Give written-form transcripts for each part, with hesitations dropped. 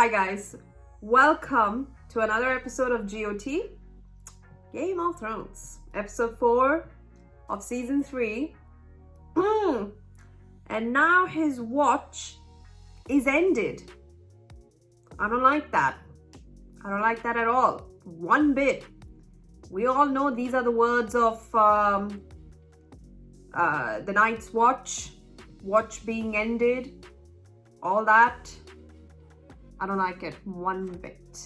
Hi guys, welcome to another episode of GOT, Game of Thrones, episode 4 of season 3. And now his watch is ended. I don't like that. I don't like that at all. One bit. We all know these are the words of the Night's Watch being ended, all that. I don't like it one bit.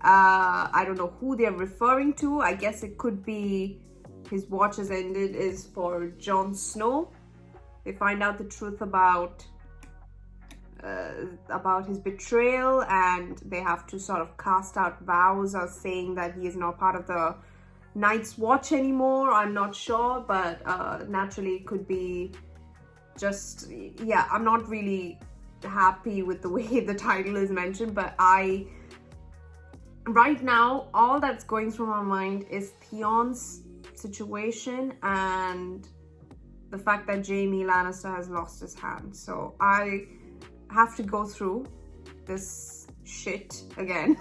I don't know who they're referring to. I guess it could be his watch has ended is for Jon Snow. They find out the truth about his betrayal, and they have to sort of cast out vows of saying that he is not part of the Night's Watch anymore. I'm not sure, but naturally it could be just, yeah, I'm not really happy with the way the title is mentioned, but right now all that's going through my mind is Theon's situation and the fact that Jaime Lannister has lost his hand. So I have to go through this shit again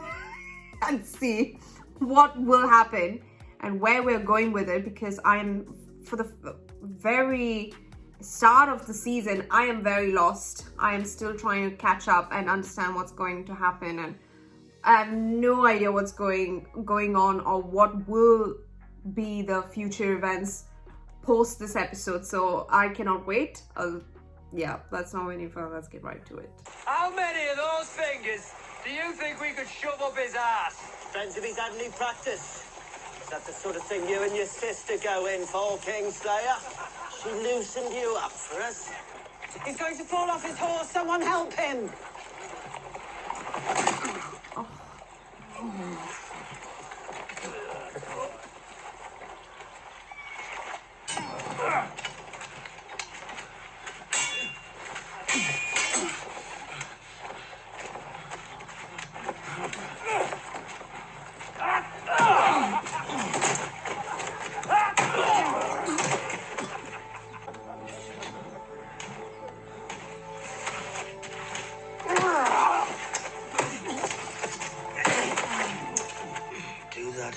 and see what will happen and where we're going with it, because I'm, for the very start of the season, I am very lost. I am still trying to catch up and understand what's going to happen, and I have no idea what's going on or what will be the future events post this episode. So I cannot wait. Yeah, let's not wait any further. Let's get right to it. How many of those fingers do you think we could shove up his ass? Depends if he's had any practice. Is that the sort of thing you and your sister go in for, Kingslayer? She loosened you up for us. He's going to fall off his horse. Someone help him.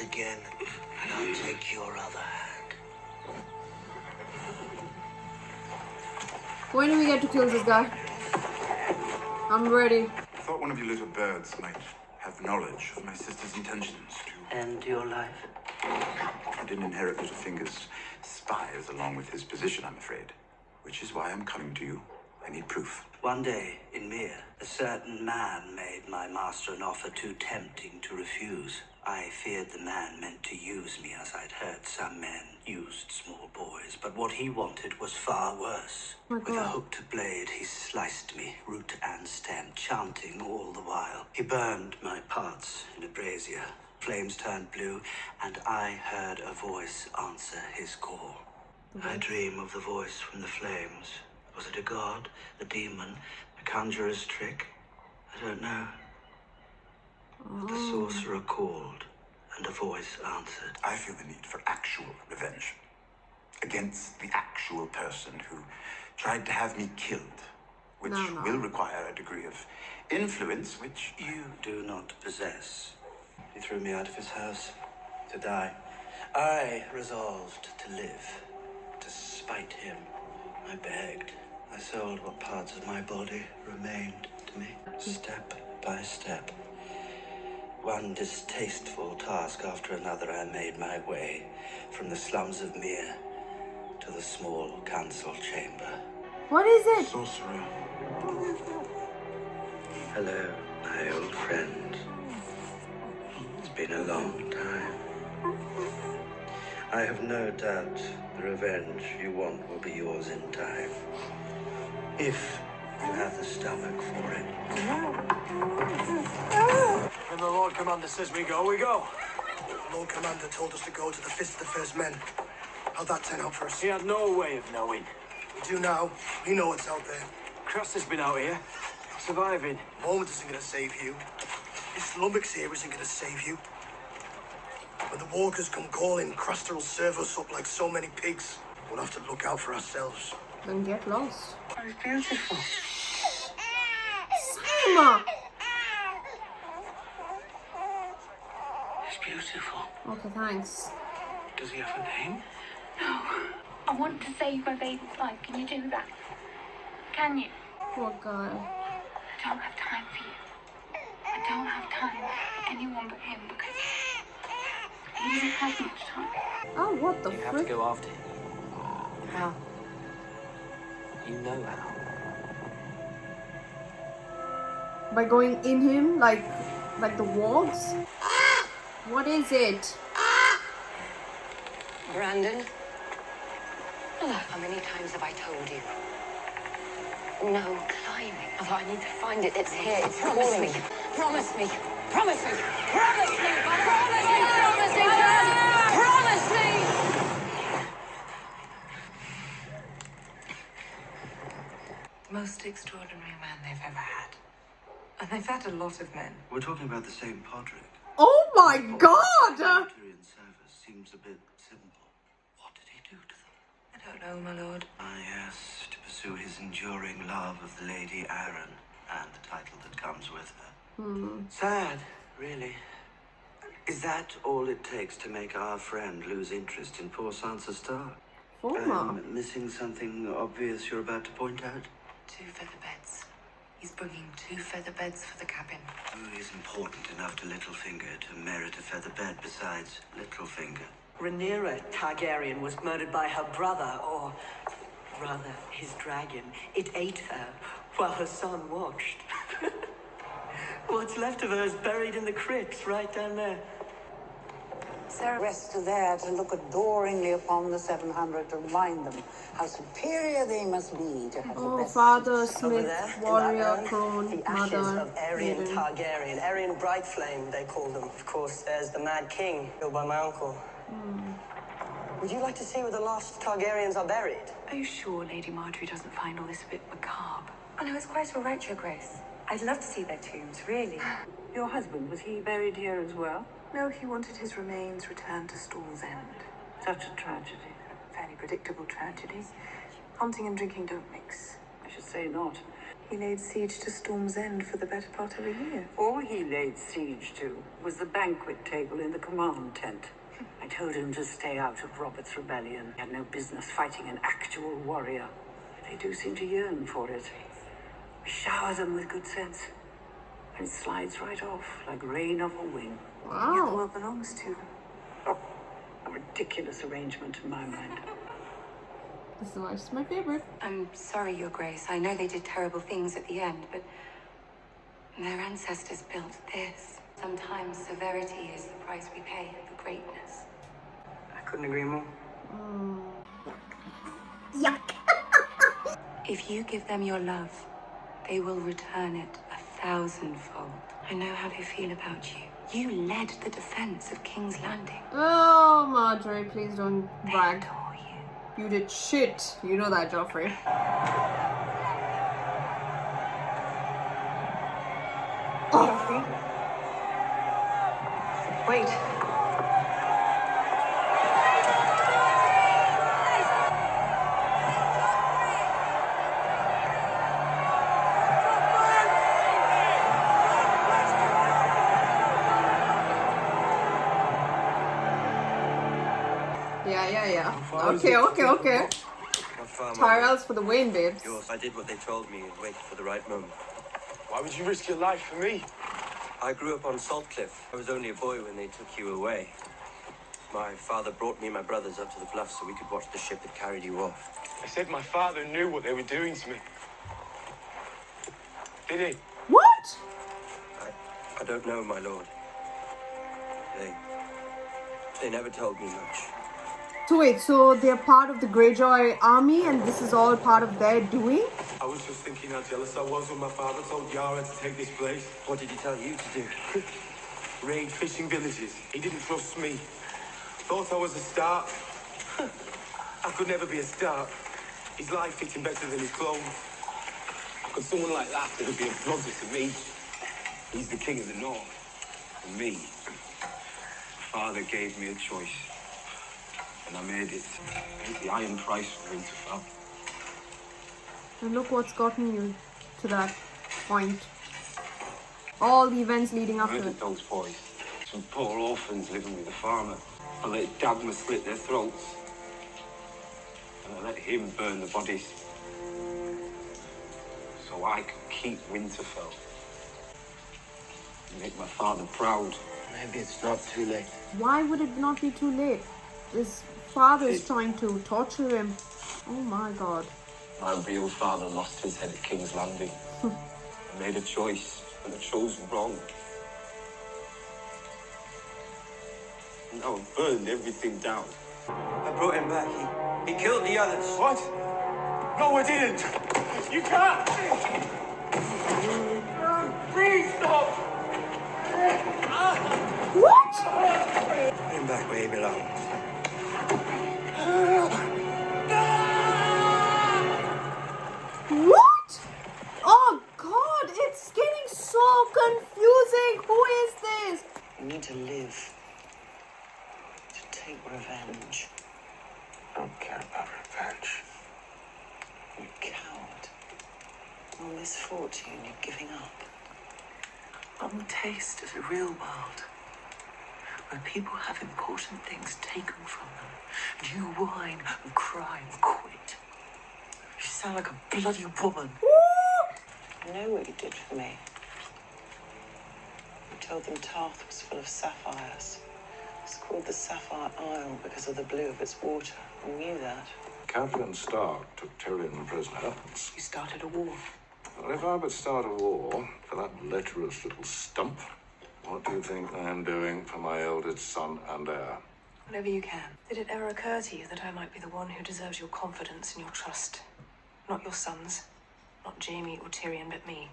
Again, and I'll take your other hand. When do we get to kill this guy? I'm ready. I thought one of you little birds might have knowledge of my sister's intentions to end your life. I didn't inherit Littlefinger's spies along with his position, I'm afraid. Which is why I'm coming to you. I need proof. One day, in Mere, a certain man made my master an offer too tempting to refuse. I feared the man meant to use me, as I'd heard some men used small boys, but what he wanted was far worse. With a hooked blade, he sliced me, root and stem, chanting all the while. He burned my parts in a brazier. Flames turned blue, and I heard a voice answer his call. I dream of the voice from the flames. Was it a god, a demon, a conjurer's trick? I don't know. But the sorcerer called, and a voice answered. I feel the need for actual revenge. Against the actual person who tried to have me killed. Which will require a degree of influence, which you do not possess. He threw me out of his house, to die. I resolved to live, to spite him. I begged. I sold what parts of my body remained to me, step by step. One distasteful task after another, I made my way from the slums of Mere to the small council chamber. What is it? sorcerer. Hello, my old friend. It's been a long time. I have no doubt the revenge you want will be yours in time. If you have the stomach for it. When the Lord Commander says we go, we go. The Lord Commander told us to go to the Fist of the First Men. How'd that turn out for us? He had no way of knowing. We do now. We know what's out there. Cross has been out here, surviving. Moment isn't going to save you. This lummox here isn't going to save you. When the walkers come calling, Craster will serve us up like so many pigs. We'll have to look out for ourselves. Then get lost. It's beautiful. Simon! Okay, thanks. Does he have a name? No. I want to save my baby's life. Can you do that? Can you? Poor guy. I don't have time for you. I don't have time for anyone but him because he doesn't have much time. Oh, what the You have frick? to go after him. How? You know how. By going in him, like the walls? What is it? Brandon? How many times have I told you? No climbing. Although I need to find it. It's here. It's calling me. Promise me. Promise me. Promise me. Promise me. Promise me. Promise me. Most extraordinary man they've ever had. And they've had a lot of men. We're talking about the same Podrick. Oh my god! Tyrion service seems a bit simple. What did he do to them? I don't know, my lord. Ah, yes, to pursue his enduring love of the Lady Arryn and the title that comes with her. Sad, really. Is that all it takes to make our friend lose interest in poor Sansa Stark? I'm missing something obvious you're about to point out? 2 feather beds. He's bringing 2 feather beds for the cabin. Who is important enough to Littlefinger to merit a feather bed besides Littlefinger? Rhaenyra Targaryen was murdered by her brother, or rather, his dragon. It ate her while her son watched. What's left of her is buried in the crypts right down there. Sarah rests there to look adoringly upon the 700 to remind them how superior they must be to have the Oh, best. father, Over smith, there, in warrior, that urn, crone, the ashes mother, of Aryan maiden. Targaryen. Aryan Brightflame, they call them. Of course, there's the Mad King, killed by my uncle. Would you like to see where the last Targaryens are buried? Are you sure Lady Marjorie doesn't find all this a bit macabre? Oh no, it's quite all right, Your Grace. I'd love to see their tombs, really. Your husband, was he buried here as well? No, he wanted his remains returned to Storm's End. Such a tragedy. A fairly predictable tragedy. Hunting and drinking don't mix. I should say not. He laid siege to Storm's End for the better part of a year. All he laid siege to was the banquet table in the command tent. I told him to stay out of Robert's rebellion. He had no business fighting an actual warrior. They do seem to yearn for it. We shower them with good sense. And it slides right off like rain off a wing. Wow. Yet the world belongs to them. Oh, a ridiculous arrangement in my mind. This is my favorite. I'm sorry, Your Grace. I know they did terrible things at the end, but their ancestors built this. Sometimes severity is the price we pay for greatness. I couldn't agree more. Yuck. If you give them your love, they will return it 1,000-fold. I know how they feel about you. You led the defense of King's Landing. Oh, Marjorie, please don't They brag. adore you. You did shit. You know that, Joffrey. Joffrey? Wait. Yeah. Okay. Tyrells for the win, babes. I did what they told me and waited for the right moment. Why would you risk your life for me? I grew up on Salt Cliff. I was only a boy when they took you away. My father brought me and my brothers up to the bluff so we could watch the ship that carried you off. They said my father knew what they were doing to me. Did he? What? I don't know, my lord. They never told me much. So wait, so they're part of the Greyjoy army and this is all part of their doing? I was just thinking how jealous I was when my father told Yara to take this place. What did he tell you to do? Raid fishing villages. He didn't trust me. Thought I was a Stark. I could never be a Stark. His life fit him better than his clothes. How could someone like that ever be a brother to me? He's the king of the north. And me. Father gave me a choice. And I made it. The iron price for Winterfell. And look what's gotten you to that point. All the events leading up to Murdered it. those boys. Some poor orphans living with the farmer. I let Dagmar slit their throats. And I let him burn the bodies. So I could keep Winterfell. And make my father proud. Maybe it's not too late. Why would it not be too late? His father is trying to torture him. Oh my god. My real father lost his head at King's Landing. I made a choice, and I chose wrong. Now I've burned everything down. I brought him back. He killed the others. What? No, I didn't. You can't. Please stop. What? Put him back where he belongs. What? Oh god, it's getting so confusing. Who is this? You need to live. To take revenge. I don't care about revenge. You coward. All misfortune, you're giving up. One taste of the real world, where people have important things taken from them, and you whine and cry and quit. You sound like a bloody woman. I know what you did for me. You told them Tarth was full of sapphires. It's called the Sapphire Isle because of the blue of its water. You knew that. Catelyn Stark took Tyrion prisoner. You started a war. Well, if I would start a war for that lecherous little stump, what do you think I am doing for my eldest son and heir? Whatever you can. Did it ever occur to you that I might be the one who deserves your confidence and your trust? Not your sons, not Jaimie or Tyrion, but me.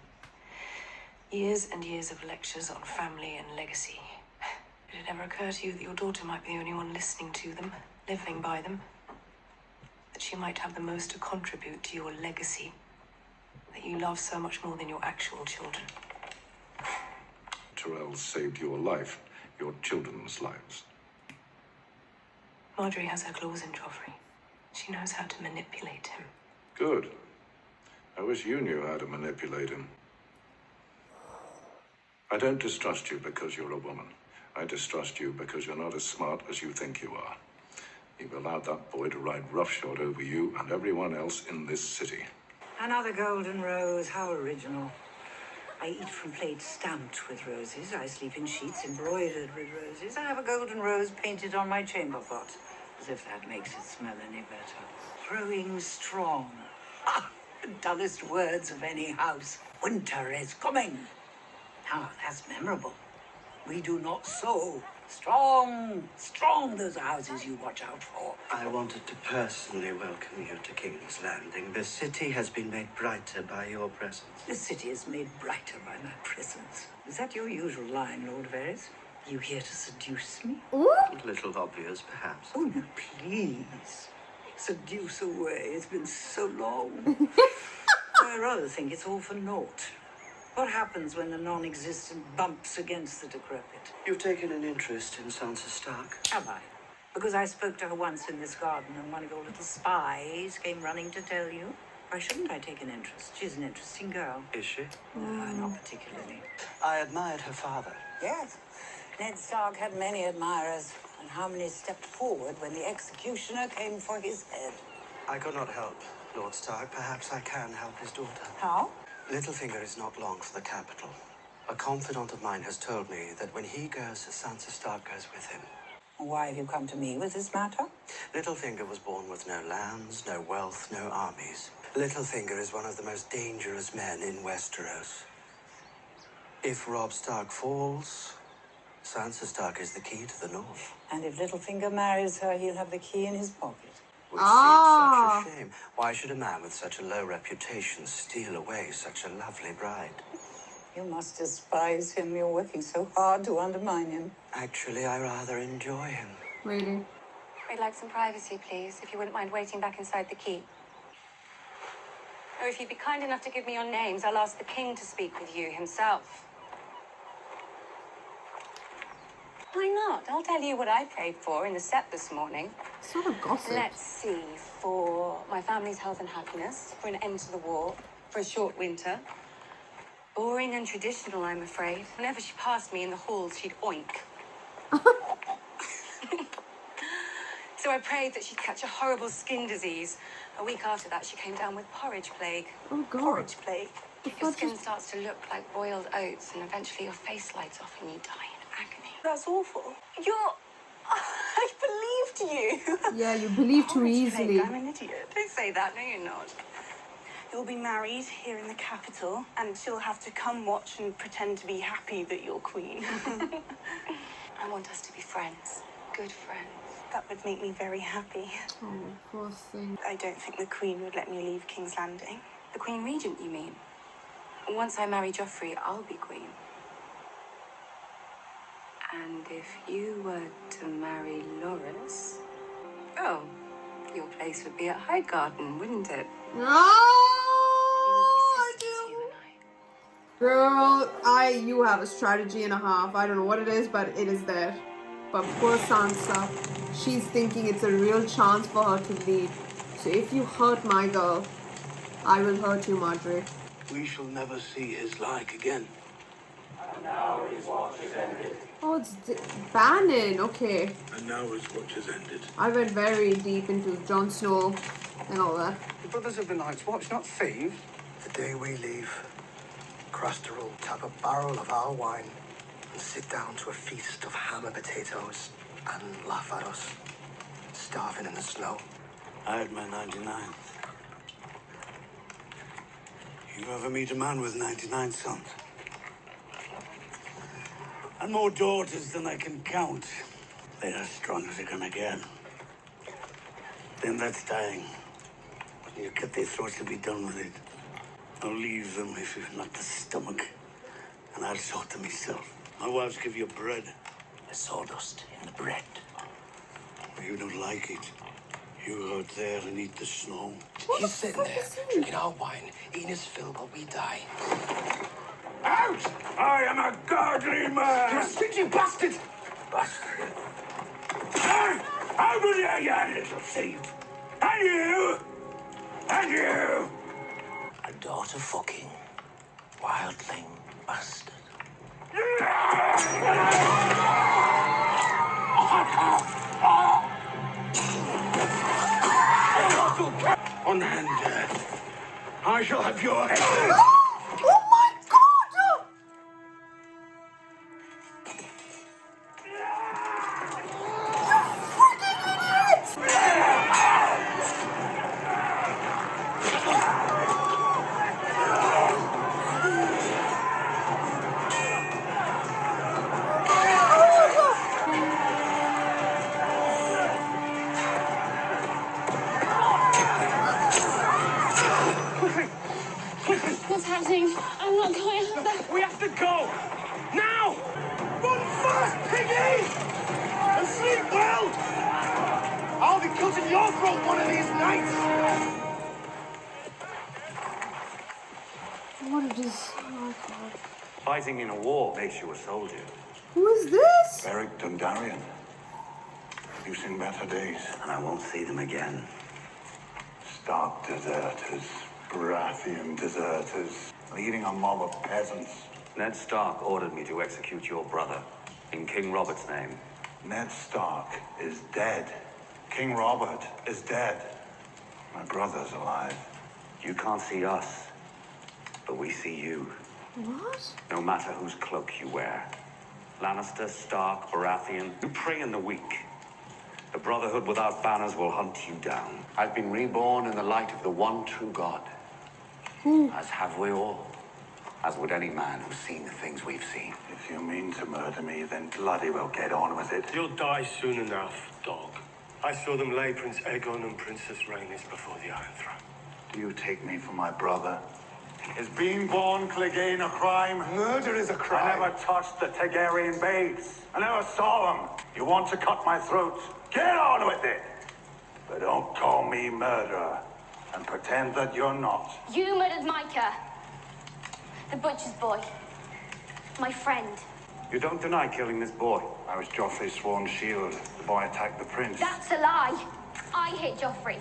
Years and years of lectures on family and legacy. Did it ever occur to you that your daughter might be the only one listening to them, living by them? That she might have the most to contribute to your legacy? That you love so much more than your actual children? Tyrell saved your life, your children's lives. Marjorie has her claws in Joffrey. She knows how to manipulate him. Good. I wish you knew how to manipulate him. I don't distrust you because you're a woman. I distrust you because you're not as smart as you think you are. You've allowed that boy to ride roughshod over you and everyone else in this city. Another golden rose, how original. I eat from plates stamped with roses. I sleep in sheets embroidered with roses. I have a golden rose painted on my chamber pot, as if that makes it smell any better. Growing strong. Ah, the dullest words of any house. Winter is coming. Ah, that's memorable. We do not sow. Strong, strong those houses you watch out for. I wanted to personally welcome you to King's Landing. The city has been made brighter by your presence. The city is made brighter by my presence. Is that your usual line, Lord Varys? You here to seduce me? A little obvious, perhaps. Oh, no, please. Seduce away. It's been so long. I rather think it's all for naught. What happens when the non-existent bumps against the decrepit? You've taken an interest in Sansa Stark. Have I? Because I spoke to her once in this garden and one of your little spies came running to tell you? Why shouldn't I take an interest? She's an interesting girl. Is she? No, not particularly. I admired her father. Yes. Ned Stark had many admirers. And how many stepped forward when the executioner came for his head? I could not help Lord Stark. Perhaps I can help his daughter. How? Littlefinger is not long for the capital. A confidant of mine has told me that when he goes, Sansa Stark goes with him. Why have you come to me with this matter? Littlefinger was born with no lands, no wealth, no armies. Littlefinger is one of the most dangerous men in Westeros. If Robb Stark falls, Sansa Stark is the key to the north. And if Littlefinger marries her, he'll have the key in his pocket. Which seems such a shame. Why should a man with such a low reputation steal away such a lovely bride? You must despise him. You're working so hard to undermine him. Actually, I rather enjoy him. Really? We'd like some privacy, please, if you wouldn't mind waiting back inside the keep. Or if you'd be kind enough to give me your names, I'll ask the king to speak with you himself. Why not? I'll tell you what I prayed for in the set this morning. Sort of gossip. Let's see. For my family's health and happiness, for an end to the war, for a short winter. Boring and traditional, I'm afraid. Whenever she passed me in the halls, she'd oink. So I prayed that she'd catch a horrible skin disease. A week after that, she came down with porridge plague. Oh, God. Porridge plague. Your skin starts to look like boiled oats, and eventually your face lights off and you die in agony. That's awful. I believed you. Yeah, you believe too easily. I'm an idiot. Don't say that. No, you're not. You'll be married here in the capital, and she'll have to come watch and pretend to be happy that you're queen. I want us to be friends. Good friends. That would make me very happy. Oh, poor thing. I don't think the queen would let me leave King's Landing. The Queen Regent, you mean? Once I marry Joffrey, I'll be queen. And if you were to marry Loras, oh, your place would be at Highgarden, wouldn't it? No, I do. Girl, you have a strategy and a half. I don't know what it is, but it is there. But poor Sansa, she's thinking it's a real chance for her to lead. So if you hurt my girl, I will hurt you, Marjorie. We shall never see his like again. And now his watch is ended. Oh, it's Bannon. Okay. And now his watch has ended. I went very deep into Jon Snow and all that. The Brothers of the Night's Watch, not thieves. The day we leave, Craster will tap a barrel of our wine and sit down to a feast of ham and potatoes and laugh at us, starving in the snow. I had my 99th. You ever meet a man with 99 sons? And more daughters than I can count. They're as strong as they're gonna get. Then that's dying. You cut their throats to be done with it. I'll leave them if you've not the stomach. And I'll sort them myself. My wives give you bread. The sawdust in the bread. Well, you don't like it. You go out there and eat the snow. He's sitting there, drinking our wine, eating his fill while we die. Out! I am a godly man! You're a stingy bastard! Bastard! How dare you, little thief? And you! And you! A daughter fucking wildling bastard. Unhand, I shall have your head. Oh my God! What's happening? I'm not going. We have to go! Now! Run fast, piggy! And sleep well! I'll be cutting your throat one of these nights! What it is? Oh God. Fighting in a war makes you a soldier. Who is this? Beric Dondarrion. You've seen better days. And I won't see them again. Stark deserters, Baratheon deserters, leading a mob of peasants. Ned Stark ordered me to execute your brother in King Robert's name. Ned Stark is dead. King Robert is dead. My brother's alive. You can't see us, but we see you. What? No matter whose cloak you wear. Lannister, Stark, Baratheon, you prey in the weak. The Brotherhood without banners will hunt you down. I've been reborn in the light of the one true God. Who? As have we all. As would any man who's seen the things we've seen. If you mean to murder me, then bloody well get on with it. You'll die soon enough, dog. I saw them lay Prince Aegon and Princess Rhaenys before the Iron Throne. Do you take me for my brother? Is being born Clegane a crime? Murder is a crime. I never touched the Targaryen babes. I never saw them. You want to cut my throat? Get on with it. But don't call me murderer and pretend that you're not. You murdered Micah, the butcher's boy, my friend. You don't deny killing this boy. I was Joffrey's sworn shield. The boy attacked the prince. That's a lie. I hit Joffrey.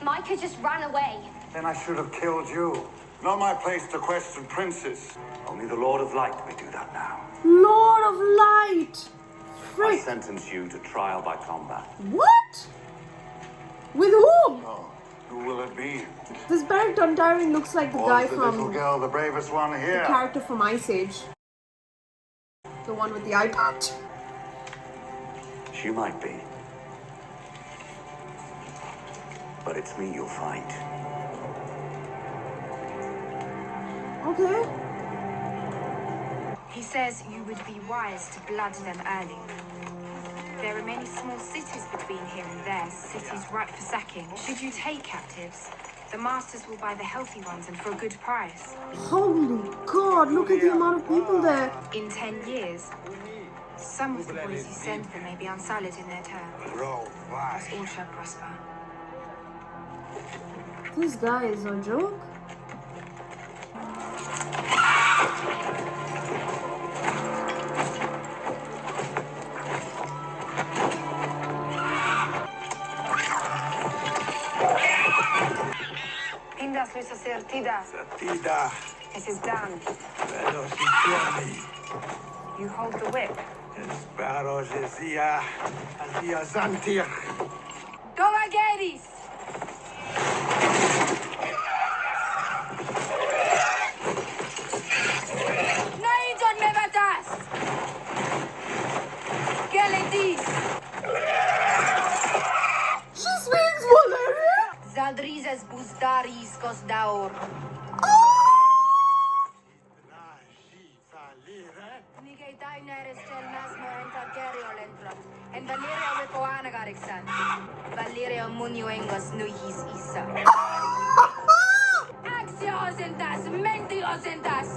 Micah just ran away. Then I should have killed you. Not my place to question princes. Only the Lord of Light may do that now. Lord of Light. frick? sentence you to trial by combat. What? With whom? Oh, who will it be? This Beric Dondarrion looks like the guy Was the from little girl the bravest one the here? character from Ice Age. The one with the eye patch. She might be. But it's me you'll fight. Okay. He says you would be wise to blood them early. There are many small cities between here and there, cities ripe for sacking. Should you take captives, the masters will buy the healthy ones and for a good price. Holy God, look at the amount of people there. In 10 years, some of the boys you send them may be unsullied in their turn. Us all shall prosper. This guy is a joke. Indas lysa sertida. Sertida. It is done. Velos y You hold the whip. Espero Jesia, Alia Zantir. Dovageris! Naijon me batas! Geledis! She speaks Valerian? Zaldrizes buzdaris kosdaur. Miguel Daenerys tel nasmo en Targaryen lentrot. En Valeria wekoana gariksan. Valeria munioengos nuhis isa. Axios entas, mentios entas.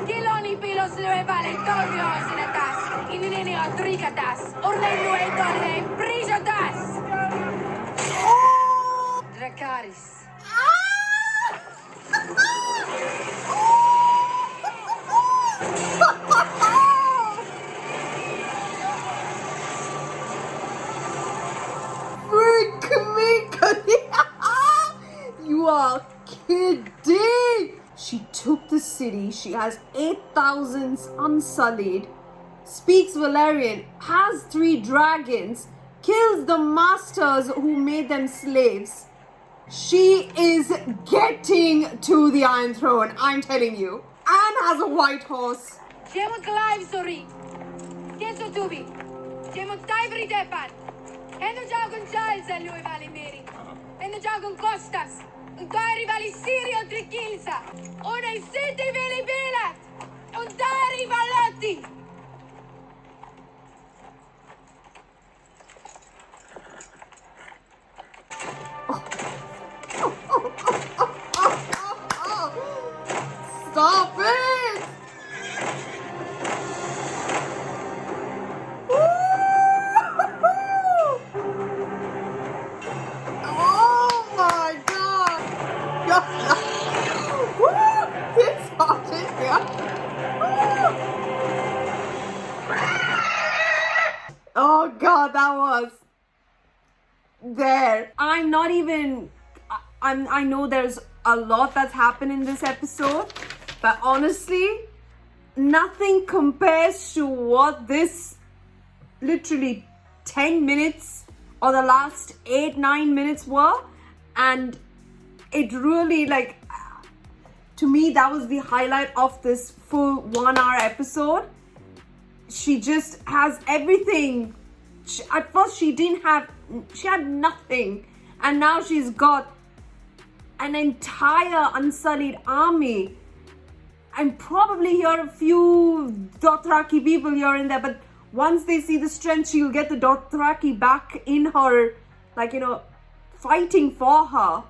Kiloni pilos lue valentorios entas. Inini otrigatas. Orlenu etorne prisotas. Dracarys. Freak me, you are kidding! She took the city. She has 8,000 unsullied. Speaks Valerian. Has 3 dragons. Kills the masters who made them slaves. She is getting to the Iron Throne, I'm telling you. And has a white horse. Jemut live sorry. Kenzo tubi. Jemut taibri depan. Endo jagun Giles a lui valimeri. Endo jagun Costas. Un dari vali Sirio Trikilsa. Una sete veli belat. Un dari valotti. Stop it! Oh my God! It's hot in here. Oh God, that was there. I'm not even. I know there's a lot that's happened in this episode, but honestly, nothing compares to what this literally 10 minutes or the last 8-9 minutes were. And it really, like, to me, that was the highlight of this full 1 hour episode. She just has everything. At first she had nothing, and now she's got an entire unsullied army, and probably here a few Dothraki people here and there, but once they see the strength, she'll get the Dothraki back in her, like, you know, fighting for her,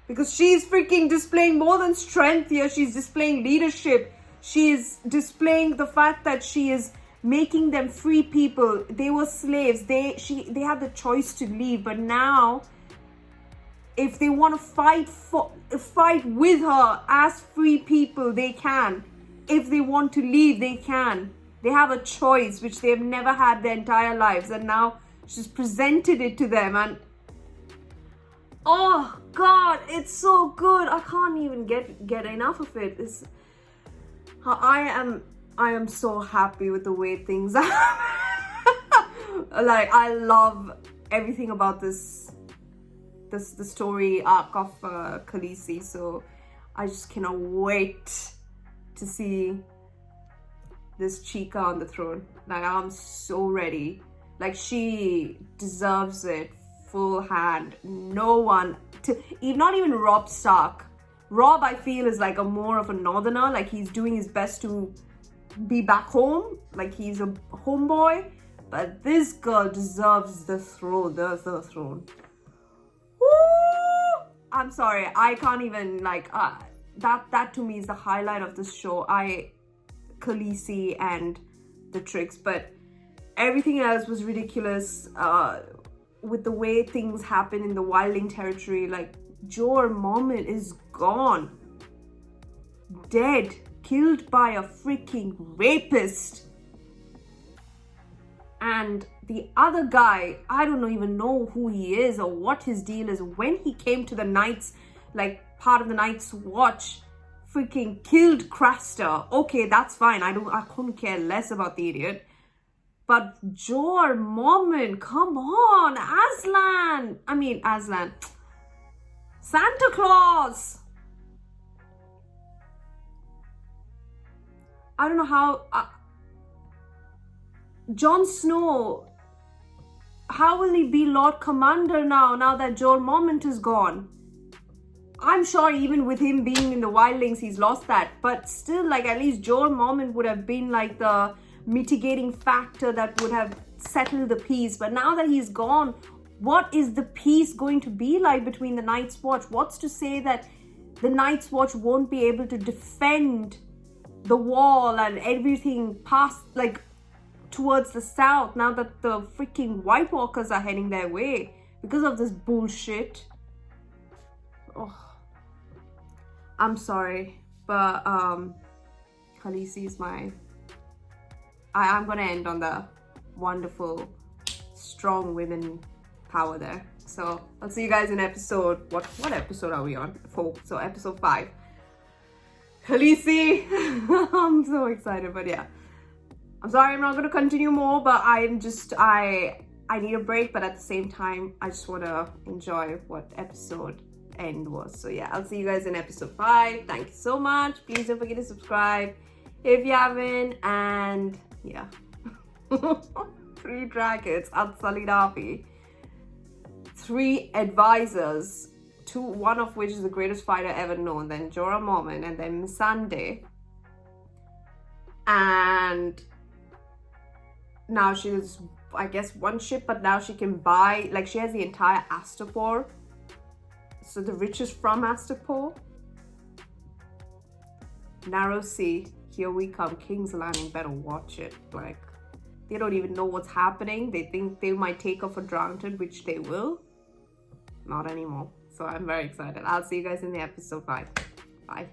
because she's freaking displaying more than strength here. She's displaying leadership. She is displaying the fact that she is making them free people. They were slaves. They had the choice to leave, but now if they want to fight with her as free people, they can. If they want to leave, they can. They have a choice which they've never had their entire lives, and now she's presented it to them. And oh God, it's so good. I can't even get enough of it. I am so happy with the way things are. Like, I love everything about the story arc of Khaleesi, so I just cannot wait to see this chica on the throne. Like, I'm so ready. Like, she deserves it full hand. No one not even Robb Stark. Robb, I feel, is like more of a northerner. Like, he's doing his best to be back home. Like, he's a homeboy. But this girl deserves the throne. The throne. Woo! I'm sorry. I can't even, like, that to me is the highlight of this show. Khaleesi and the tricks. But everything else was ridiculous. With the way things happen in the wildling territory. Like, Jorah Mormont is gone. Dead. Killed by a freaking rapist. And the other guy, I don't even know who he is or what his deal is. When he came to the Knights, like part of the Night's Watch, freaking killed Craster. Okay, that's fine. I couldn't care less about the idiot. But Jorah Mormont, come on, Aslan. Santa Claus. I don't know how. Jon Snow, how will he be Lord Commander now that Jorah Mormont is gone? I'm sure even with him being in the wildlings, he's lost that. But still, like, at least Jorah Mormont would have been like the mitigating factor that would have settled the peace. But now that he's gone, what is the peace going to be like between the Night's Watch? What's to say that the Night's Watch won't be able to defend the wall and everything past, like, towards the south, now that the freaking White Walkers are heading their way because of this bullshit? Oh, I'm sorry, but Khaleesi is I'm gonna end on the wonderful, strong women power there. So I'll see you guys in episode, what episode are we on? 4. So episode 5. Khaleesi. I'm so excited, but yeah. I'm sorry I'm not going to continue more, but I need a break, but at the same time, I just want to enjoy what episode end was. So yeah, I'll see you guys in episode 5. Thank you so much. Please don't forget to subscribe if you haven't. And yeah. 3 dragons, Unsullied Army. 3 advisors. 1 of which is the greatest fighter ever known. Then Jorah Mormont, and then Missandei. And now she's, I guess, 1 ship, but now she can buy, like, she has the entire Astapor. So the riches from Astapor. Narrow Sea, here we come. King's Landing, better watch it. Like, they don't even know what's happening. They think they might take her for granted, which they will. Not anymore. So I'm very excited. I'll see you guys in the episode 5. Bye.